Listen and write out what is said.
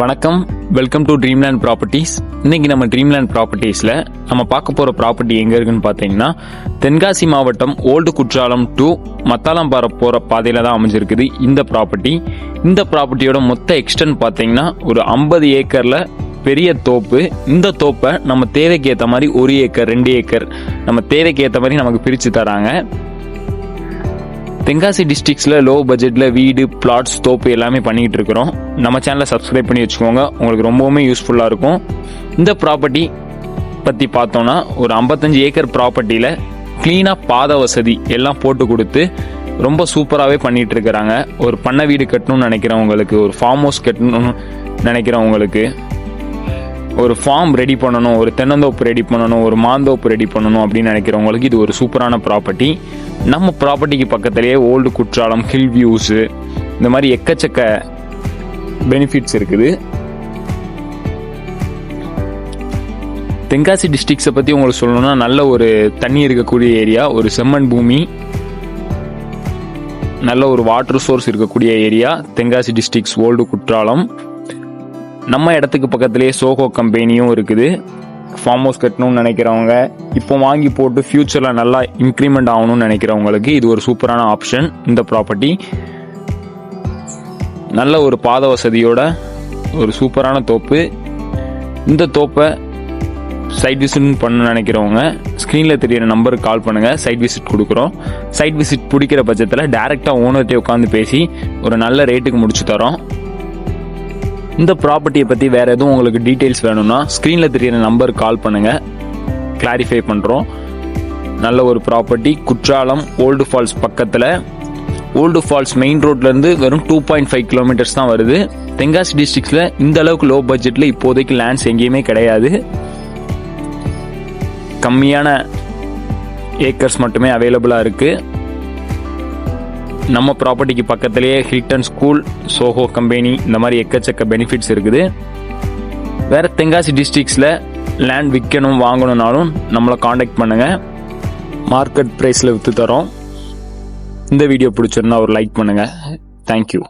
வணக்கம், welcome to Dreamland properties. இன்னைக்கு நம்ம ட்ரீம்லேண்ட் ப்ராப்பர்ட்டிஸில் நம்ம பார்க்க போகிற ப்ராப்பர்ட்டி எங்கே இருக்குன்னு பார்த்தீங்கன்னா, தென்காசி மாவட்டம் ஓல்டு குற்றாலம் டு மத்தாளம்பாறை போகிற பாதையில் தான் அமைஞ்சிருக்குது இந்த ப்ராப்பர்ட்டி. இந்த ப்ராப்பர்ட்டியோட மொத்த எக்ஸ்டென்ட் பார்த்தீங்கன்னா ஒரு 50 ஏக்கரில் பெரிய தோப்பு. இந்த தோப்பை நம்ம தேவைக்கு ஏற்ற மாதிரி 1 ஏக்கர் 2 ஏக்கர் நம்ம தேவைக்கு ஏற்ற மாதிரி நமக்கு பிரித்து தராங்க. தென்காசி டிஸ்ட்ரிக்ட்ஸில் லோ பட்ஜெட்டில் வீடு, பிளாட்ஸ், தோப்பு எல்லாமே பண்ணிகிட்டு இருக்கிறோம். நம்ம சேனலை சப்ஸ்கிரைப் பண்ணி வச்சுக்கோங்க, உங்களுக்கு ரொம்பவுமே யூஸ்ஃபுல்லாக இருக்கும். இந்த ப்ராப்பர்ட்டி பற்றி பார்த்தோன்னா ஒரு 55 ஏக்கர் ப்ராப்பர்ட்டியில் க்ளீனாக பாத வசதி எல்லாம் போட்டு கொடுத்து ரொம்ப சூப்பராகவே பண்ணிகிட்டு இருக்கிறாங்க. ஒரு பண்ணை வீடு கட்டணும்னு நினைக்கிறவங்களுக்கு, ஒரு ஃபார்ம் ஹவுஸ் கட்டணும்னு நினைக்கிறவங்களுக்கு, ஒரு ஃபார்ம் ரெடி பண்ணணும், ஒரு தென்னந்தோப்பு ரெடி பண்ணணும், ஒரு மாந்தோப்பு ரெடி பண்ணணும் அப்படின்னு நினைக்கிறவங்களுக்கு இது ஒரு சூப்பரான ப்ராப்பர்ட்டி. நம்ம ப்ராப்பர்ட்டிக்கு பக்கத்திலேயே ஓல்டு குற்றாலம், ஹில் வியூஸு, இந்த மாதிரி எக்கச்சக்க பெனிஃபிட்ஸ் இருக்குது. தென்காசி டிஸ்ட்ரிக்ஸை பற்றி உங்களுக்கு சொல்லணும்னா நல்ல ஒரு தண்ணி இருக்கக்கூடிய ஏரியா, ஒரு செம்மண் பூமி, நல்ல ஒரு வாட்டர் சோர்ஸ் இருக்கக்கூடிய area Tenkasi districts old Courtallam. நம்ம இடத்துக்கு பக்கத்திலேயே சோகோ கம்பெனியும் இருக்குது. ஃபார்ம் ஹவுஸ் கட்டணும்னு நினைக்கிறவங்க, இப்போ வாங்கி போட்டு ஃபியூச்சரில் நல்லா இன்க்ரிமெண்ட் ஆகணும்னு நினைக்கிறவங்களுக்கு இது ஒரு சூப்பரான ஆப்ஷன். இந்த ப்ராப்பர்ட்டி நல்ல ஒரு பாத வசதியோட ஒரு சூப்பரான தோப்பு. இந்த தோப்பை சைட் விசிட் பண்ண நினைக்கிறவங்க ஸ்க்ரீனில் தெரியிற நம்பருக்கு கால் பண்ணுங்கள், சைட் விசிட் கொடுக்குறோம். சைட் விசிட் பிடிக்கிற பட்சத்தில் டைரெக்டாக ஓனர்கிட்ட உட்காந்து பேசி ஒரு நல்ல ரேட்டுக்கு முடிச்சு தரோம். இந்த ப்ராப்பர்ட்டியை பற்றி வேறு எதுவும் உங்களுக்கு டீட்டெயில்ஸ் வேணும்னா ஸ்க்ரீனில் தெரியிற நம்பருக்கு கால் பண்ணுங்கள், கிளாரிஃபை பண்ணுறோம். நல்ல ஒரு ப்ராப்பர்ட்டி குற்றாலம் ஓல்டு ஃபால்ஸ் பக்கத்தில். ஓல்டு ஃபால்ஸ் மெயின் ரோட்லேருந்து வெறும் 2.5 கிலோமீட்டர்ஸ் தான் வருது. தென்காசி டிஸ்ட்ரிக்ஸில் இந்த அளவுக்கு லோ பட்ஜெட்டில் இப்போதைக்கு லேண்ட்ஸ் எங்கேயுமே கிடையாது. கம்மியான ஏக்கர்ஸ் மட்டுமே அவைலபிளாக இருக்குது. நம்ம ப்ராப்பர்ட்டிக்கு பக்கத்திலேயே ஹில்டன் ஸ்கூல், சோஹோ கம்பெனி, இந்த மாதிரி எக்கச்சக்க பெனிஃபிட்ஸ் இருக்குது. வேறு தென்காசி டிஸ்ட்ரிக்ஸில் லேண்ட் விற்கணும் வாங்கணுன்னாலும் நம்மளை காண்டாக்ட் பண்ணுங்கள், மார்க்கெட் ப்ரைஸில் விற்று தரோம். இந்த வீடியோ பிடிச்சிருந்தா ஒரு லைக் பண்ணுங்கள். தேங்க்யூ.